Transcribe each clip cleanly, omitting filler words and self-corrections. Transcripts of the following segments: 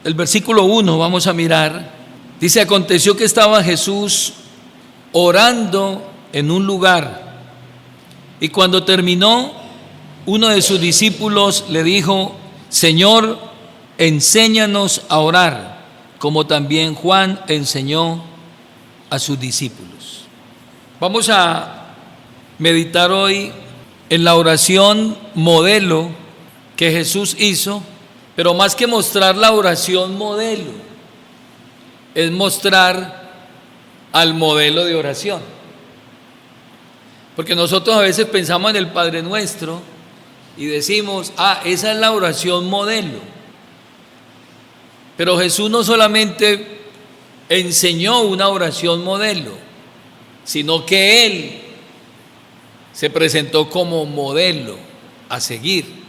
el versículo 1, vamos a mirar. Dice: aconteció que estaba Jesús orando en un lugar, y cuando terminó, uno de sus discípulos le dijo: Señor, enséñanos a orar, como también Juan enseñó a sus discípulos. Vamos a meditar hoy en la oración modelo que Jesús hizo, pero más que mostrar la oración modelo, es mostrar al modelo de oración. Porque nosotros a veces pensamos en el Padre Nuestro y decimos: esa es la oración modelo. Pero Jesús no solamente enseñó una oración modelo, sino que Él se presentó como modelo a seguir.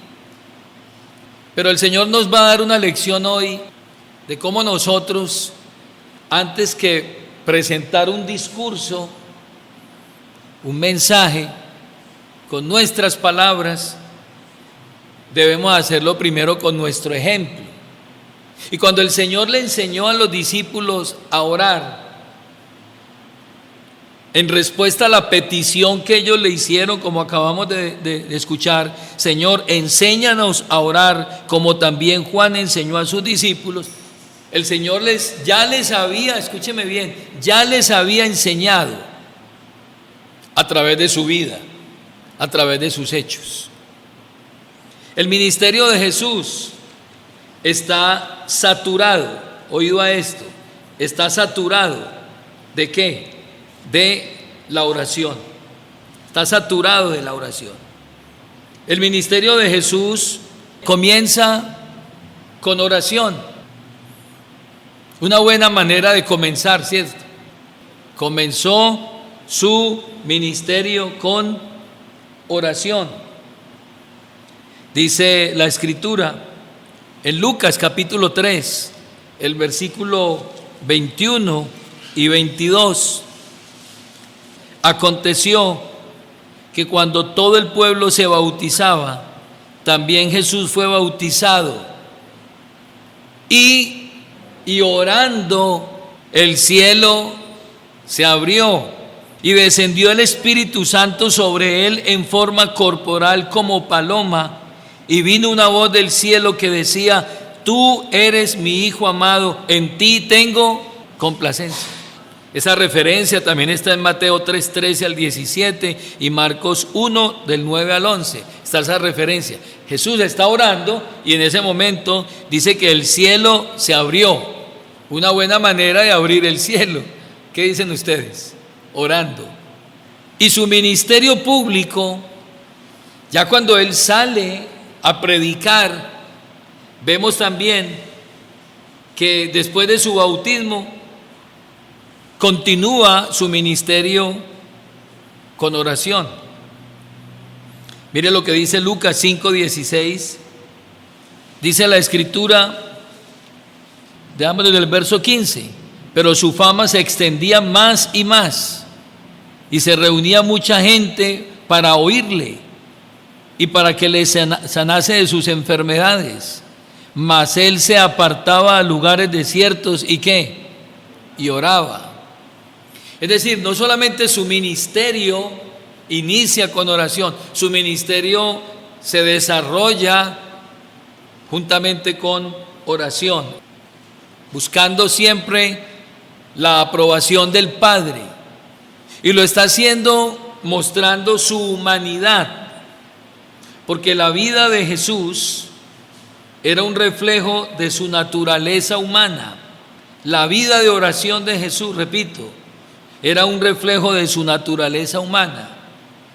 Pero el Señor nos va a dar una lección hoy de cómo nosotros, antes que presentar un discurso, un mensaje, con nuestras palabras, debemos hacerlo primero con nuestro ejemplo. Y cuando el Señor le enseñó a los discípulos a orar, en respuesta a la petición que ellos le hicieron, como acabamos de escuchar: Señor, enséñanos a orar, como también Juan enseñó a sus discípulos. El Señor ya les había, escúcheme bien, ya les había enseñado a través de su vida, a través de sus hechos. El ministerio de Jesús está saturado, oído a esto, está saturado ¿de qué? De la oración. Está saturado de la oración. El ministerio de Jesús comienza con oración. Una buena manera de comenzar, ¿cierto? Comenzó su ministerio con oración. Dice la Escritura en Lucas capítulo 3, el versículo 21 y 22. Aconteció que cuando todo el pueblo se bautizaba, también Jesús fue bautizado. Y orando, el cielo se abrió y descendió el Espíritu Santo sobre él en forma corporal como paloma, y vino una voz del cielo que decía: Tú eres mi Hijo amado, en ti tengo complacencia. Esa referencia también está en Mateo 3:13 al 17 y Marcos 1 del 9 al 11. Está esa referencia. Jesús está orando y en ese momento dice que el cielo se abrió. Una buena manera de abrir el cielo. ¿Qué dicen ustedes? Orando. Y su ministerio público, ya cuando él sale a predicar, vemos también que después de su bautismo continúa su ministerio con oración. Mire lo que dice Lucas 5:16. Dice la Escritura, veámoslo del verso 15: pero su fama se extendía más y más, y se reunía mucha gente para oírle y para que le sanase de sus enfermedades. Mas él se apartaba a lugares desiertos y ¿qué? Y oraba. Es decir, no solamente su ministerio inicia con oración, su ministerio se desarrolla juntamente con oración, buscando siempre la aprobación del Padre. Y lo está haciendo mostrando su humanidad, porque la vida de Jesús era un reflejo de su naturaleza humana. La vida de oración de Jesús, repito, era un reflejo de su naturaleza humana,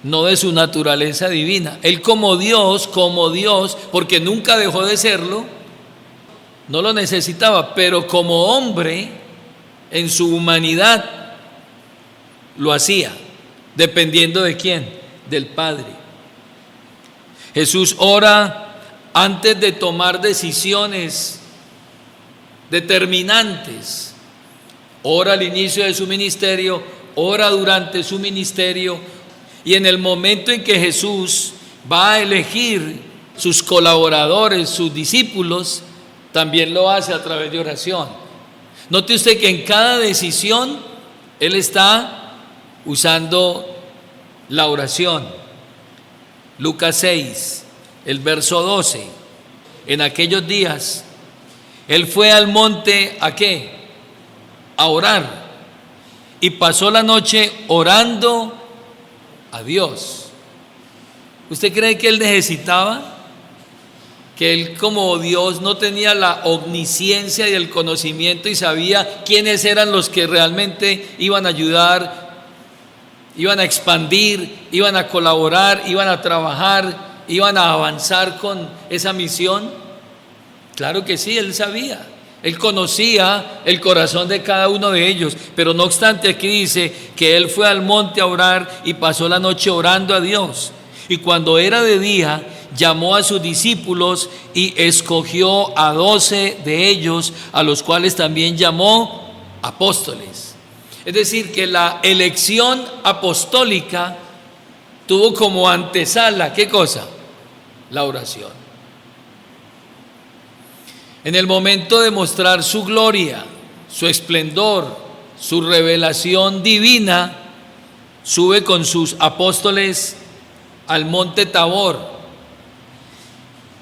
no de su naturaleza divina. Él como Dios, porque nunca dejó de serlo, no lo necesitaba, pero como hombre, en su humanidad, lo hacía, dependiendo de quién, del Padre. Jesús ora antes de tomar decisiones determinantes. Ora al inicio de su ministerio, ora durante su ministerio, y en el momento en que Jesús va a elegir sus colaboradores, sus discípulos, también lo hace a través de oración. Note usted que en cada decisión Él está usando la oración. Lucas 6, el verso 12. En aquellos días, Él fue al monte, ¿a qué? A orar. Y pasó la noche orando a Dios. ¿Usted cree que Él necesitaba? Que Él como Dios no tenía la omnisciencia y el conocimiento y sabía quiénes eran los que realmente iban a ayudar, iban a expandir, iban a colaborar, iban a trabajar, iban a avanzar con esa misión. Claro que sí, Él sabía. Él conocía el corazón de cada uno de ellos, pero no obstante aquí dice que Él fue al monte a orar y pasó la noche orando a Dios. Y cuando era de día, llamó a sus discípulos y escogió a 12 de ellos, a los cuales también llamó apóstoles. Es decir, que la elección apostólica tuvo como antesala, ¿qué cosa? La oración. En el momento de mostrar su gloria, su esplendor, su revelación divina, sube con sus apóstoles al monte Tabor.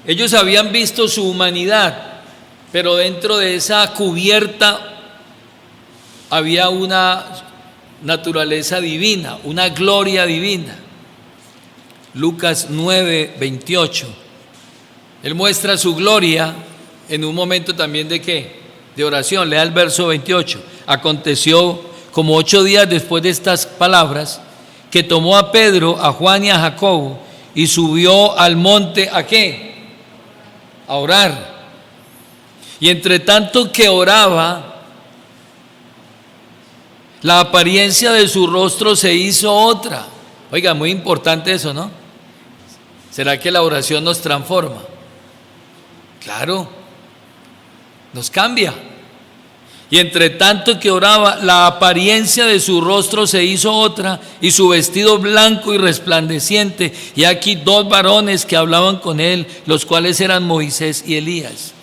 Ellos habían visto su humanidad, pero dentro de esa cubierta había una naturaleza divina, una gloria divina. Lucas 9, 28. Él muestra su gloria en un momento también de ¿qué? De oración. Lea el verso 28. Aconteció como 8 días después de estas palabras, que tomó a Pedro, a Juan y a Jacobo y subió al monte, ¿a qué? A orar. Y entre tanto que oraba, la apariencia de su rostro se hizo otra. Oiga, muy importante eso, ¿no? ¿Será que la oración nos transforma? Claro, nos cambia. Y entre tanto que oraba, la apariencia de su rostro se hizo otra, y su vestido blanco y resplandeciente. Y aquí 2 varones que hablaban con él, los cuales eran Moisés y Elías,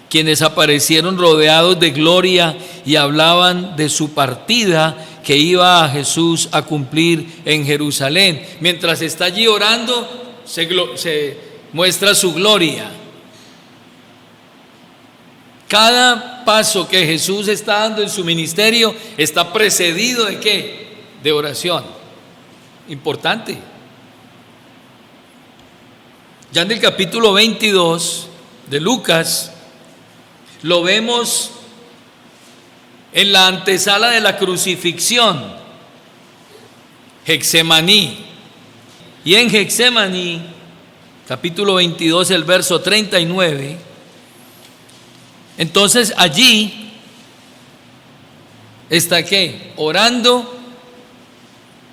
quienes aparecieron rodeados de gloria y hablaban de su partida que iba a Jesús a cumplir en Jerusalén. Mientras está allí orando, se muestra su gloria. Cada paso que Jesús está dando en su ministerio está precedido ¿de qué? De oración. Importante. Ya en el capítulo 22 de Lucas, lo vemos en la antesala de la crucifixión, Getsemaní. Y en Getsemaní, capítulo 22, el verso 39, entonces allí está ¿qué? Orando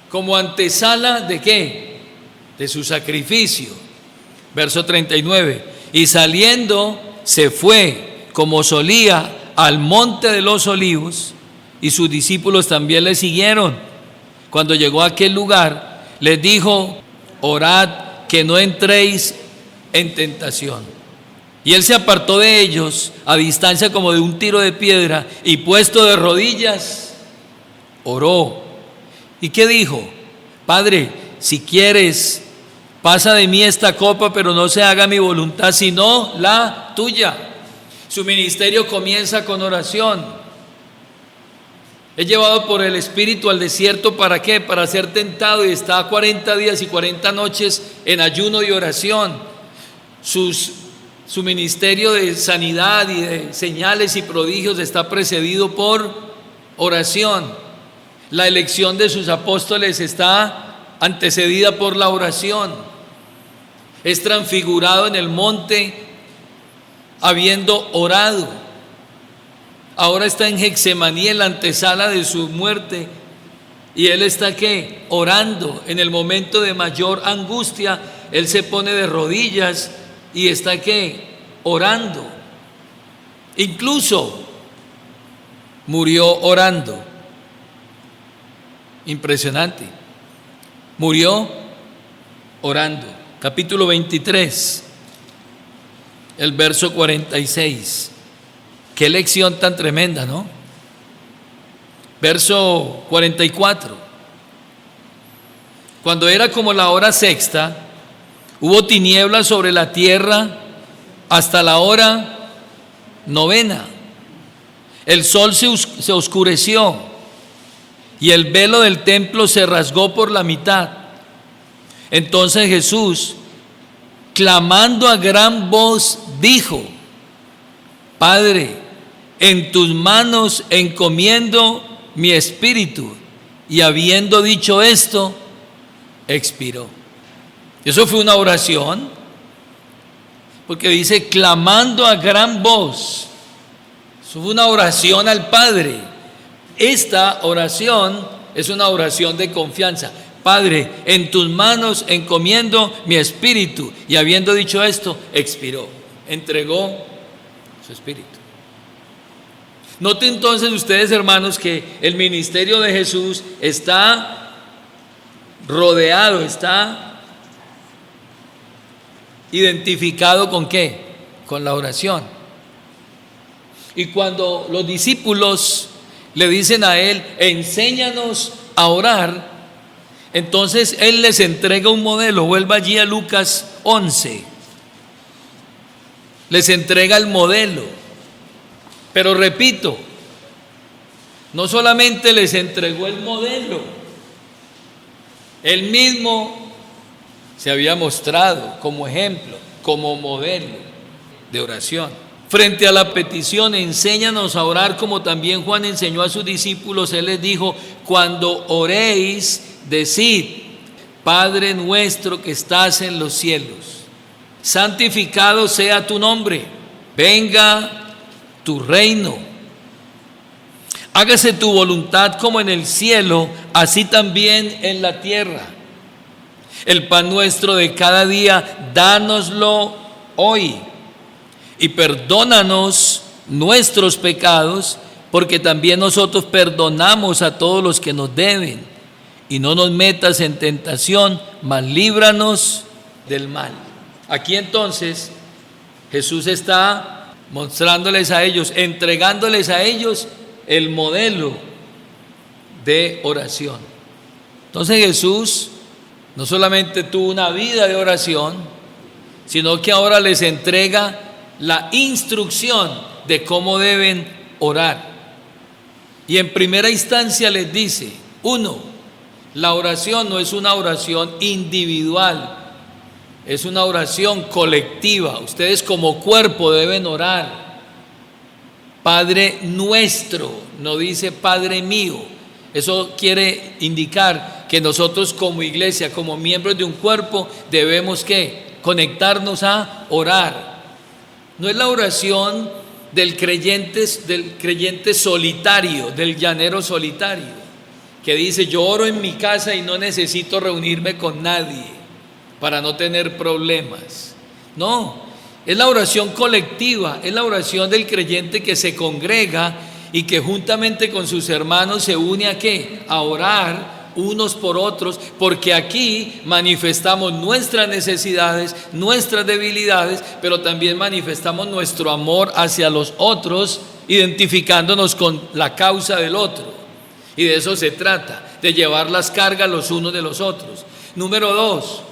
como antesala de ¿qué? De su sacrificio. Verso 39, y saliendo se fue como solía al monte de los olivos, y sus discípulos también le siguieron. Cuando llegó a aquel lugar, les dijo: orad que no entréis en tentación. Y él se apartó de ellos a distancia como de un tiro de piedra, y puesto de rodillas, oró. ¿Y qué dijo? Padre, si quieres, pasa de mí esta copa, pero no se haga mi voluntad, sino la tuya. Su ministerio comienza con oración. Es llevado por el Espíritu al desierto, ¿para qué? Para ser tentado, y está 40 días y 40 noches en ayuno y oración. Su ministerio de sanidad y de señales y prodigios está precedido por oración. La elección de sus apóstoles está antecedida por la oración. Es transfigurado en el monte habiendo orado. Ahora está en Getsemaní, en la antesala de su muerte, y él está ¿qué? Orando. En el momento de mayor angustia, él se pone de rodillas y está ¿qué? Orando. Incluso murió orando. Impresionante. Murió orando. Capítulo 23, el verso 46. Qué lección tan tremenda, ¿no? Verso 44. Cuando era como la hora sexta, hubo tinieblas sobre la tierra hasta la hora novena. El sol se oscureció y el velo del templo se rasgó por la mitad. Entonces Jesús, clamando a gran voz, dijo: Padre, en tus manos encomiendo mi espíritu. Y habiendo dicho esto, expiró. Eso fue una oración, porque dice clamando a gran voz. Eso fue una oración al Padre. Esta oración es una oración de confianza. Padre, en tus manos encomiendo mi espíritu. Y habiendo dicho esto, expiró, entregó su espíritu. Noten entonces ustedes, hermanos, que el ministerio de Jesús está rodeado, está identificado ¿con qué? Con la oración. Y cuando los discípulos le dicen a él, enséñanos a orar, entonces él les entrega un modelo. Vuelva allí a Lucas 11. Les entrega el modelo. Pero repito, no solamente les entregó el modelo, él mismo se había mostrado como ejemplo, como modelo de oración. Frente a la petición, enséñanos a orar como también Juan enseñó a sus discípulos, él les dijo, cuando oréis, decid, Padre nuestro que estás en los cielos, santificado sea tu nombre, venga tu reino, hágase tu voluntad como en el cielo, así también en la tierra. El pan nuestro de cada día, dánoslo hoy, y perdónanos nuestros pecados, porque también nosotros perdonamos a todos los que nos deben, y no nos metas en tentación, mas líbranos del mal. Aquí entonces Jesús está mostrándoles a ellos, entregándoles a ellos el modelo de oración. Entonces Jesús no solamente tuvo una vida de oración, sino que ahora les entrega la instrucción de cómo deben orar. Y en primera instancia les dice, uno, la oración no es una oración individual, es una oración colectiva. Ustedes como cuerpo deben orar. Padre nuestro, no dice Padre mío. Eso quiere indicar que nosotros como iglesia, como miembros de un cuerpo, debemos ¿qué? Conectarnos a orar. No es la oración del creyente solitario, del llanero solitario, que dice yo oro en mi casa y no necesito reunirme con nadie para no tener problemas. No, es la oración colectiva, es la oración del creyente que se congrega y que juntamente con sus hermanos se une a ¿qué? A orar unos por otros, porque aquí manifestamos nuestras necesidades, nuestras debilidades, pero también manifestamos nuestro amor hacia los otros, identificándonos con la causa del otro. Y de eso se trata, de llevar las cargas los unos de los otros. Número 2,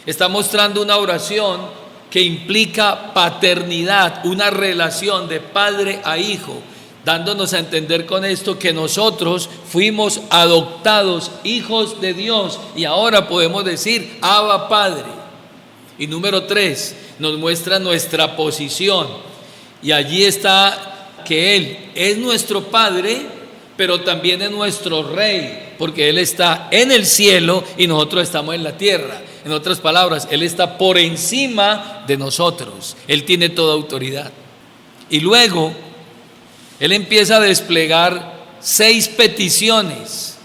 está mostrando una oración que implica paternidad, una relación de padre a hijo, dándonos a entender con esto que nosotros fuimos adoptados hijos de Dios y ahora podemos decir Abba Padre. Y número 3, nos muestra nuestra posición, y allí está que Él es nuestro Padre, pero también es nuestro Rey, porque Él está en el cielo y nosotros estamos en la tierra. En otras palabras, Él está por encima de nosotros, Él tiene toda autoridad. Y luego Él empieza a desplegar 6 peticiones,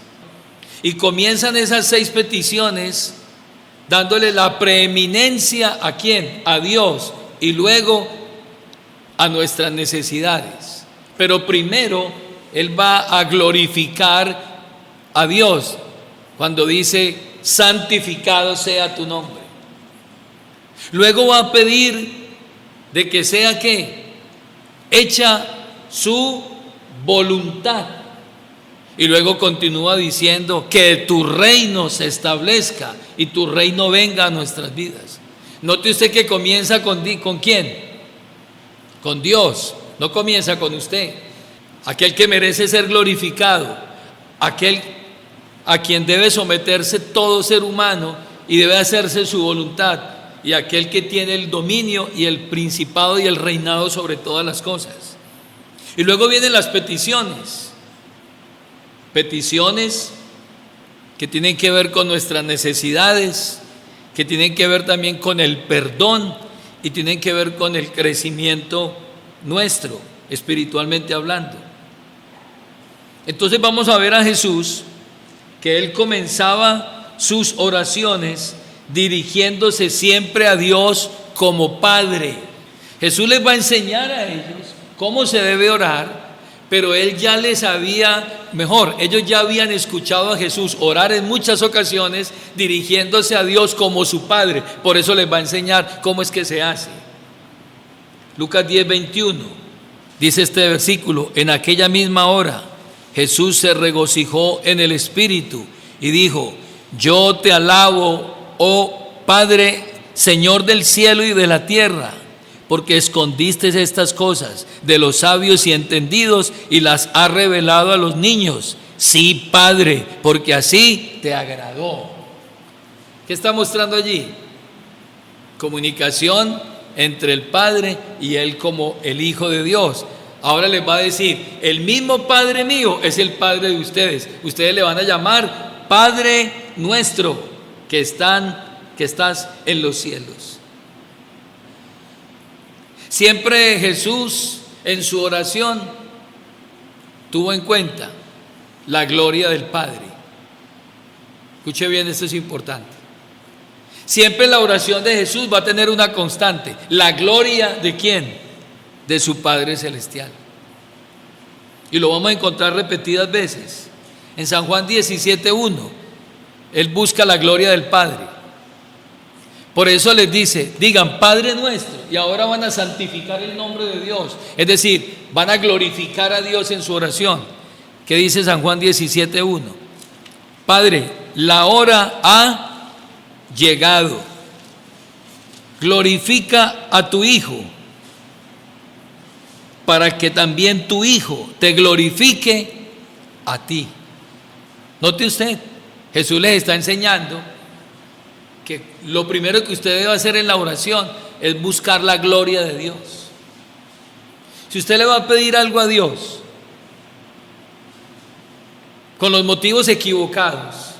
y comienzan esas 6 peticiones dándole la preeminencia ¿a quién? A Dios, y luego a nuestras necesidades. Pero primero Él va a glorificar a Dios cuando dice santificado sea tu nombre. Luego va a pedir de que sea ¿qué? Hecha su voluntad. Y luego continúa diciendo que tu reino se establezca y tu reino venga a nuestras vidas. Note usted que comienza ¿con quién? Con Dios, no comienza con usted. Aquel que merece ser glorificado, aquel a quien debe someterse todo ser humano y debe hacerse su voluntad, y aquel que tiene el dominio y el principado y el reinado sobre todas las cosas. Y luego vienen las peticiones que tienen que ver con nuestras necesidades, que tienen que ver también con el perdón y tienen que ver con el crecimiento nuestro, espiritualmente hablando. Entonces vamos a ver a Jesús, que Él comenzaba sus oraciones dirigiéndose siempre a Dios como Padre. Jesús les va a enseñar a ellos cómo se debe orar, pero Él ya les ellos ya habían escuchado a Jesús orar en muchas ocasiones dirigiéndose a Dios como su Padre. Por eso les va a enseñar cómo es que se hace. Lucas 10:21 dice este versículo: en aquella misma hora Jesús se regocijó en el Espíritu y dijo: yo te alabo, oh Padre, Señor del cielo y de la tierra, porque escondiste estas cosas de los sabios y entendidos y las has revelado a los niños. Sí, Padre, porque así te agradó. ¿Qué está mostrando allí? Comunicación entre el Padre y Él como el Hijo de Dios. Ahora les va a decir: el mismo Padre mío es el Padre de ustedes. Ustedes le van a llamar Padre nuestro que estás en los cielos. Siempre Jesús en su oración tuvo en cuenta la gloria del Padre. Escuche bien, esto es importante. Siempre la oración de Jesús va a tener una constante: la gloria ¿de quién? De su Padre Celestial. Y lo vamos a encontrar repetidas veces. En San Juan 17:1, Él busca la gloria del Padre. Por eso les dice: digan Padre nuestro, y ahora van a santificar el nombre de Dios. Es decir, van a glorificar a Dios en su oración. ¿Qué dice San Juan 17:1? Padre, la hora ha llegado. Glorifica a tu Hijo, para que también tu Hijo te glorifique a ti. Note usted, Jesús les está enseñando que lo primero que usted debe hacer en la oración es buscar la gloria de Dios. Si usted le va a pedir algo a Dios con los motivos equivocados,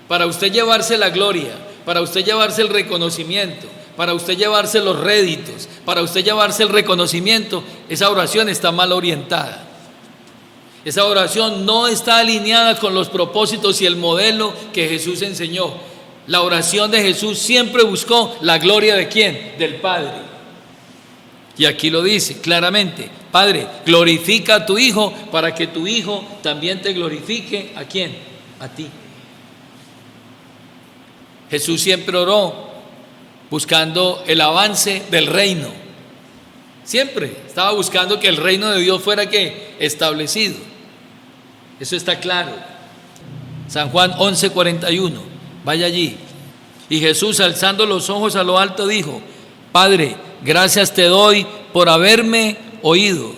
para usted llevarse la gloria, para usted llevarse el reconocimiento, para usted llevarse los réditos, para usted llevarse el reconocimiento, esa oración está mal orientada. Esa oración no está alineada con los propósitos y el modelo que Jesús enseñó. La oración de Jesús siempre buscó la gloria ¿de quién? Del Padre. Y aquí lo dice claramente: Padre, glorifica a tu Hijo para que tu Hijo también te glorifique. ¿A quién? A ti. Jesús siempre oró buscando el avance del reino. Siempre estaba buscando que el reino de Dios fuera ¿qué? Establecido. Eso está claro. San Juan 11:41. Vaya allí. Y Jesús, alzando los ojos a lo alto, dijo: Padre, gracias te doy por haberme oído.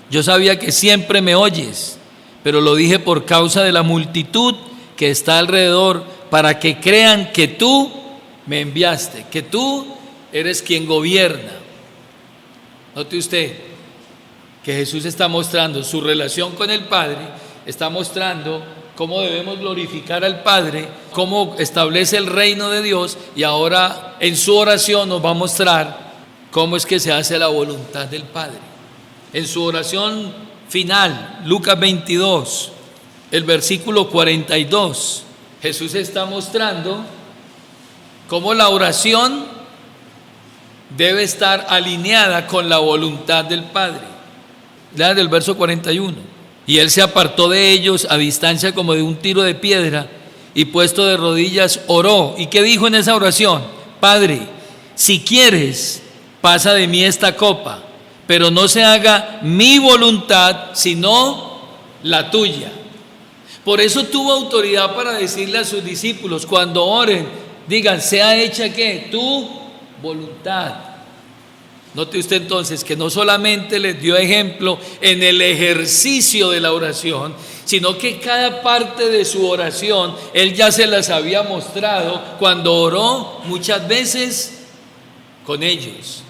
Yo sabía que siempre me oyes, pero lo dije por causa de la multitud que está alrededor, para que crean que tú me enviaste, que tú eres quien gobierna. Note usted que Jesús está mostrando su relación con el Padre, está mostrando cómo debemos glorificar al Padre, cómo establece el reino de Dios, y ahora en su oración nos va a mostrar cómo es que se hace la voluntad del Padre. En su oración final, Lucas 22, el versículo 42, Jesús está mostrando cómo la oración debe estar alineada con la voluntad del Padre. Lean del verso 41. Y él se apartó de ellos a distancia como de un tiro de piedra, y puesto de rodillas oró. ¿Y qué dijo en esa oración? Padre, si quieres, pasa de mí esta copa, pero no se haga mi voluntad, sino la tuya. Por eso tuvo autoridad para decirle a sus discípulos, cuando oren, digan, sea hecha ¿qué? Tu voluntad. Note usted entonces que no solamente les dio ejemplo en el ejercicio de la oración, sino que cada parte de su oración Él ya se las había mostrado cuando oró muchas veces con ellos.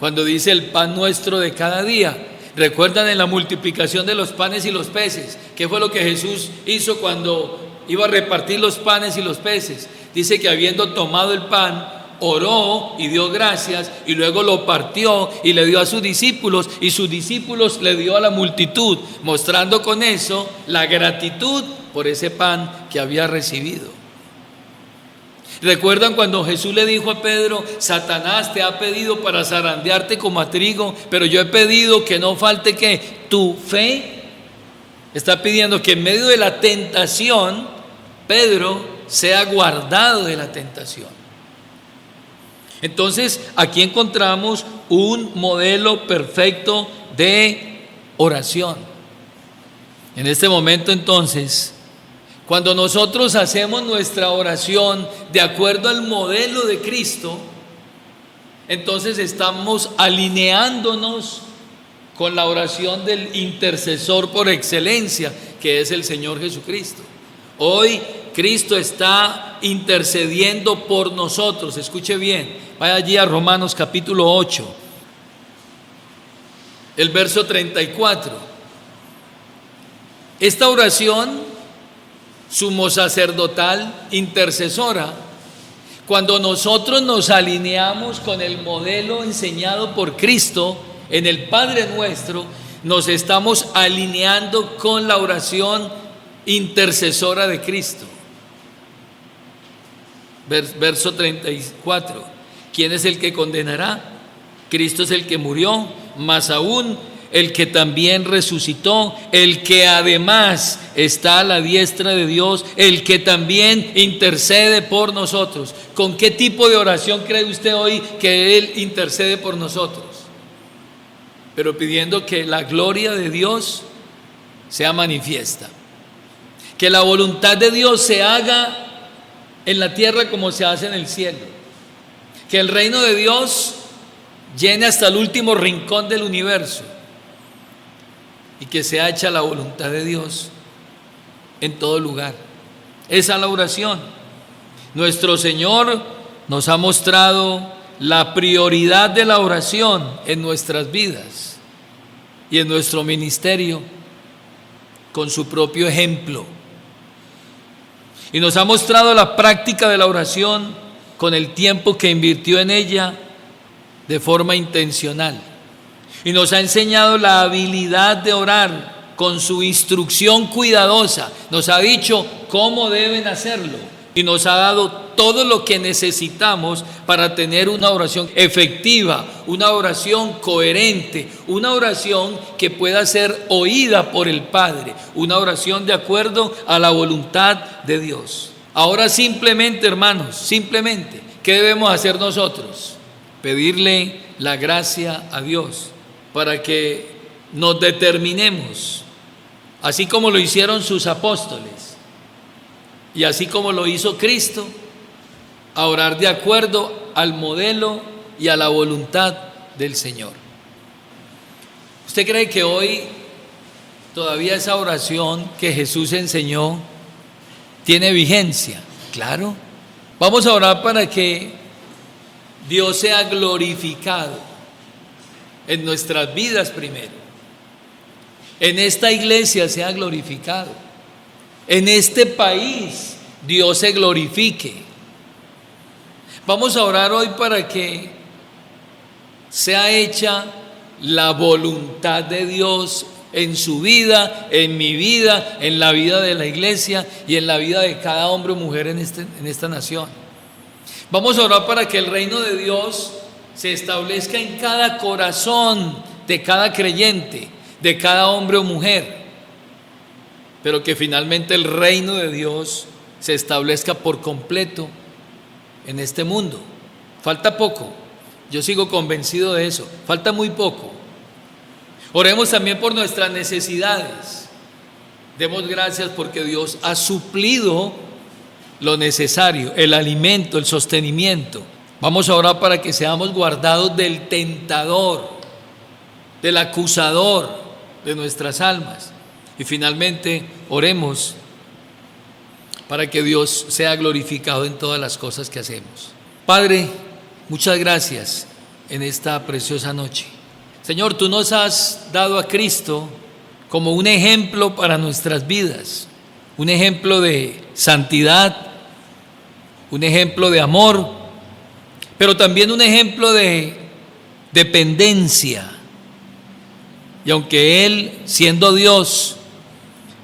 Cuando dice el pan nuestro de cada día, recuerdan en la multiplicación de los panes y los peces, ¿qué fue lo que Jesús hizo cuando iba a repartir los panes y los peces? Dice que habiendo tomado el pan, oró y dio gracias y luego lo partió y le dio a sus discípulos y sus discípulos le dio a la multitud, mostrando con eso la gratitud por ese pan que había recibido. ¿Recuerdan cuando Jesús le dijo a Pedro, Satanás te ha pedido para zarandearte como a trigo, pero yo he pedido que no falte que tu fe? Está pidiendo que en medio de la tentación, Pedro sea guardado de la tentación. Entonces, aquí encontramos un modelo perfecto de oración. En este momento, entonces, cuando nosotros hacemos nuestra oración de acuerdo al modelo de Cristo, entonces estamos alineándonos con la oración del intercesor por excelencia, que es el Señor Jesucristo. Hoy Cristo está intercediendo por nosotros. Escuche bien, vaya allí a Romanos capítulo 8, el verso 34. Esta oración sumo sacerdotal intercesora, cuando nosotros nos alineamos con el modelo enseñado por Cristo en el Padre Nuestro, nos estamos alineando con la oración intercesora de Cristo. Verso 34. ¿Quién es el que condenará? Cristo es el que murió, más aún el que también resucitó, el que además está a la diestra de Dios, el que también intercede por nosotros. ¿Con qué tipo de oración cree usted hoy que Él intercede por nosotros? Pero pidiendo que la gloria de Dios sea manifiesta, que la voluntad de Dios se haga en la tierra como se hace en el cielo, que el reino de Dios llene hasta el último rincón del universo y que sea hecha la voluntad de Dios en todo lugar. Esa es la oración. Nuestro Señor nos ha mostrado la prioridad de la oración en nuestras vidas y en nuestro ministerio con su propio ejemplo. Y nos ha mostrado la práctica de la oración con el tiempo que invirtió en ella de forma intencional. Y nos ha enseñado la habilidad de orar con su instrucción cuidadosa. Nos ha dicho cómo deben hacerlo y nos ha dado todo lo que necesitamos para tener una oración efectiva, una oración coherente, una oración que pueda ser oída por el Padre, una oración de acuerdo a la voluntad de Dios. Ahora simplemente, hermanos, simplemente, ¿qué debemos hacer nosotros? Pedirle la gracia a Dios para que nos determinemos, así como lo hicieron sus apóstoles y así como lo hizo Cristo, a orar de acuerdo al modelo y a la voluntad del Señor. ¿Usted cree que hoy todavía esa oración que Jesús enseñó tiene vigencia? Claro. Vamos a orar para que Dios sea glorificado en nuestras vidas primero, en esta iglesia sea glorificado, en este país Dios se glorifique. Vamos a orar hoy para que sea hecha la voluntad de Dios en su vida, en mi vida, en la vida de la iglesia y en la vida de cada hombre o mujer en esta nación. Vamos a orar para que el reino de Dios se establezca en cada corazón de cada creyente, de cada hombre o mujer, pero que finalmente el reino de Dios se establezca por completo en este mundo. Falta poco, yo sigo convencido de eso, falta muy poco, Oremos también por nuestras necesidades. Demos gracias porque Dios ha suplido lo necesario, el alimento, el sostenimiento. Vamos a orar para que seamos guardados del tentador, del acusador de nuestras almas. Y finalmente oremos para que Dios sea glorificado en todas las cosas que hacemos. Padre, muchas gracias en esta preciosa noche. Señor, tú nos has dado a Cristo como un ejemplo para nuestras vidas, un ejemplo de santidad, un ejemplo de amor, pero también un ejemplo de dependencia. Y aunque Él, siendo Dios,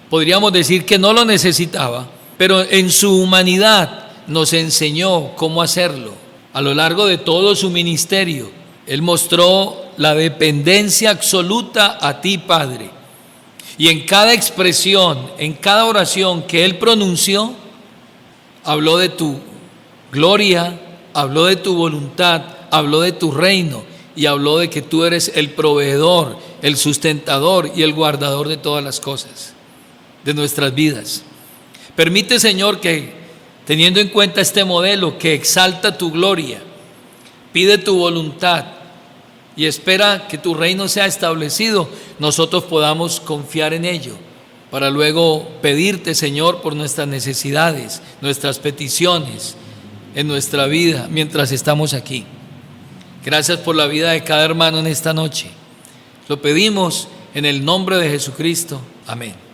podríamos decir que no lo necesitaba, pero en su humanidad nos enseñó cómo hacerlo. A lo largo de todo su ministerio, Él mostró la dependencia absoluta a ti, Padre. Y en cada expresión, en cada oración que Él pronunció, habló de tu gloria, habló de tu voluntad, habló de tu reino y habló de que tú eres el proveedor, el sustentador y el guardador de todas las cosas, de nuestras vidas. Permite, Señor, que teniendo en cuenta este modelo que exalta tu gloria, pide tu voluntad y espera que tu reino sea establecido, nosotros podamos confiar en ello, para luego pedirte, Señor, por nuestras necesidades, nuestras peticiones en nuestra vida mientras estamos aquí. Gracias por la vida de cada hermano en esta noche. Lo pedimos en el nombre de Jesucristo. Amén.